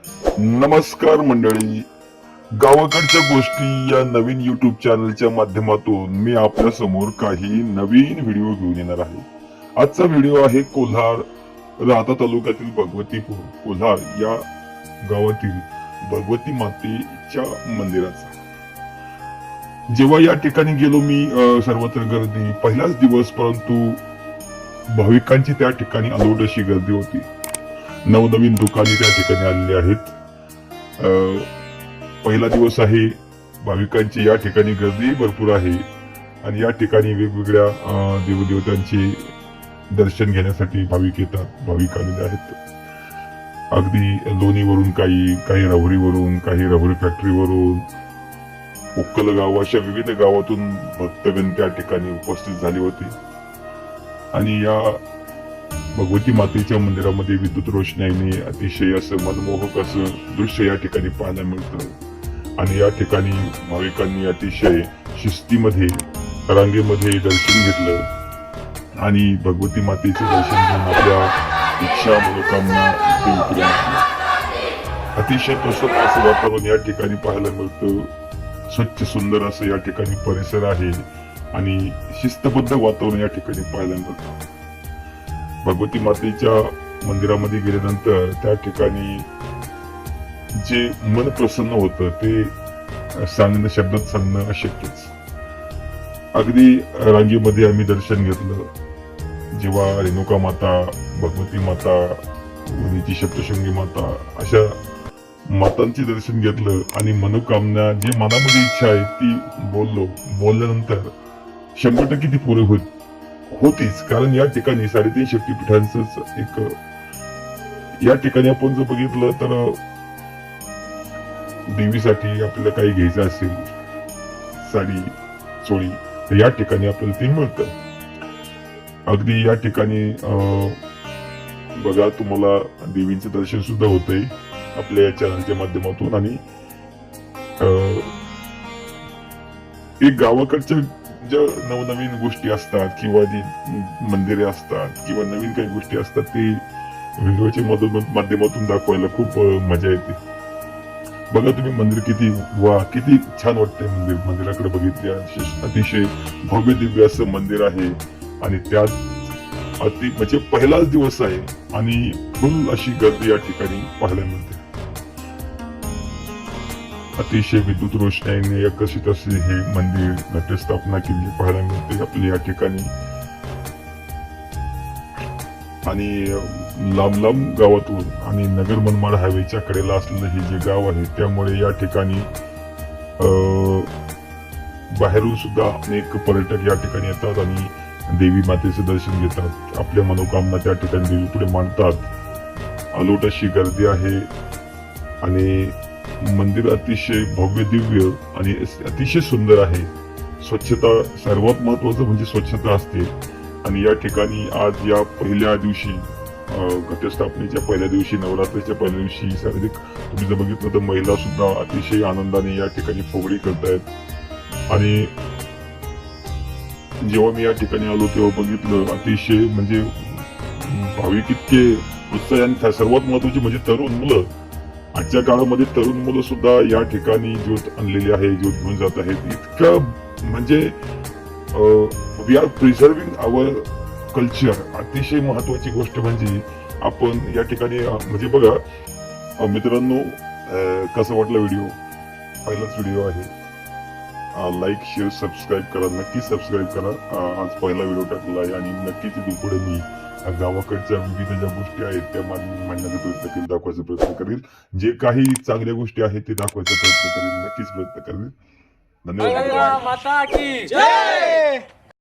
नमस्कार मंडळी, गावाकडच्या गोष्टी या नवीन युट्यूब चॅनलच्या माध्यमातून मी आपल्या समोर काही नवीन व्हिडिओ घेऊन येणार आहे. आजचा व्हिडिओ आहे कोल्हार राहता तालुक्यातील भगवतीपूर कोल्हार या गावातील भगवती मातेच्या मंदिराचा. जेव्हा या ठिकाणी गेलो मी सर्वत्र गर्दी पहिलाच दिवस, परंतु भाविकांची त्या ठिकाणी अलोट अशी गर्दी होती. नवनवीन दुकाने त्या ठिकाणी आलेली आहेत. पहिला दिवस आहे, भाविकांची या ठिकाणी गर्दी भरपूर आहे आणि या ठिकाणी वेगवेगळ्या देवदेवतांचे दर्शन घेण्यासाठी भाविक येतात. भाविक आलेले आहेत. अगदी लोणीवरून, काही राहुरीवरून, काही राहुरी फॅक्टरीवरून, उक्कलगाव अशा विविध गावातून भक्तगण त्या ठिकाणी उपस्थित झाले होते. आणि या भगवती मातेच्या मंदिरामध्ये विद्युत रोषणाईने अतिशय असं मनमोहक असं दृश्य या ठिकाणी पाहायला मिळतं. आणि या ठिकाणी भाविकांनी अतिशय शिस्तीमध्ये रांगेमध्ये दर्शन घेतलं आणि भगवती मातेचे दर्शन घेऊन आपल्या इच्छा मनोकामना पूर्ण केल्या. अतिशय प्रसन्न असं वातावरण या ठिकाणी पाहायला मिळतं. स्वच्छ सुंदर असं या ठिकाणी परिसर आहे आणि शिस्तबद्ध वातावरण या ठिकाणी पाहायला मिळतं. भगवती मातेच्या मंदिरामध्ये गेल्यानंतर त्या ठिकाणी जे मन प्रसन्न होतं ते शब्दात सांगणं अशक्यच. अगदी रांगेमध्ये आम्ही दर्शन घेतलं. जेव्हा रेणुका माता, भगवती माता, वणीची सप्तशृंगी माता अशा मातांचे दर्शन घेतलं आणि मनोकामना जे मनामध्ये इच्छा आहे ती बोलल्यानंतर 100% ती पुरे होतीच. कारण या ठिकाणी 3.5 शक्तीपीठांच एक या ठिकाणी आपण जर बघितलं तर देवीसाठी आपल्याला काही घ्यायचं असेल, साडी चोळी, तर या ठिकाणी आपल्याला ते मिळतं. अगदी या ठिकाणी बघा, तुम्हाला देवींचं दर्शन सुद्धा होतंय आपल्या या चॅनलच्या माध्यमातून. आणि एक गावाकडच्या ज्या नवनवीन गोष्टी असतात किंवा जी मंदिरे असतात किंवा नवीन काही गोष्टी असतात ते व्हिडिओच्या माध्यमातून दाखवायला खूप मजा येते. बघा तुम्ही मंदिर किती छान वाटतंय. मंदिराकडे बघितले अतिशय भव्य दिव्य असं मंदिर आहे आणि त्यात म्हणजे पहिलाच दिवस आहे आणि फुल अशी गर्दी या ठिकाणी पाहायला मिळते. अतिशय विद्युत रोषणाईने आकर्षित असे हे मंदिर घटस्थापना केली पाहायला मिळते आपल्या या ठिकाणी. आणि लांब गावातून आणि नगर मनमाड हायवेच्या कडेला असलेलं हे जे गाव आहे त्यामुळे या ठिकाणी बाहेरून सुद्धा अनेक पर्यटक या ठिकाणी येतात आणि देवी मातेचे दर्शन घेतात. आपल्या मनोकामना त्या ठिकाणी देवी पुढे मांडतात. अलोट अशी गर्दी आहे आणि मंदिर अतिशय भव्य दिव्य आणि अतिशय सुंदर आहे. स्वच्छता सर्वात महत्वाचं म्हणजे स्वच्छता असते. आणि या ठिकाणी आज या पहिल्या दिवशी, घटस्थापनेच्या पहिल्या दिवशी, नवरात्रीच्या पहिल्या दिवशी शारीरिक तुम्ही जर बघितलं तर महिला सुद्धा अतिशय आनंदाने या ठिकाणी फुगडी करतायत. आणि जेव्हा मी या ठिकाणी आलो तेव्हा बघितलं अतिशय म्हणजे भाविक इतके उत्साहाने. सर्वात महत्वाचे म्हणजे तरुण मुलं. आजच्या काळामध्ये तरुण मुलं सुद्धा या ठिकाणी ज्योत आणलेली आहे, ज्योत घेऊन जात आहेत. इतकं म्हणजे we are preserving our culture. अतिशय महत्वाची गोष्ट म्हणजे आपण या ठिकाणी म्हणजे बघा मित्रांनो, कसा वाटला व्हिडिओ? पहिलाच व्हिडिओ आहे. लाईक, शेअर, सबस्क्राईब करा. नक्की सबस्क्राईब करा. आज पहिला व्हिडिओ टाकला आहे आणि नक्कीच इथून पुढे मी गावाकडच्या विविध ज्या गोष्टी आहेत त्या मांडण्याचा प्रयत्न करेल, दाखवायचा प्रयत्न करेल. जे काही चांगल्या गोष्टी आहेत ते दाखवायचा प्रयत्न करेल, नक्कीच प्रयत्न करेल. धन्यवाद. माता की जय.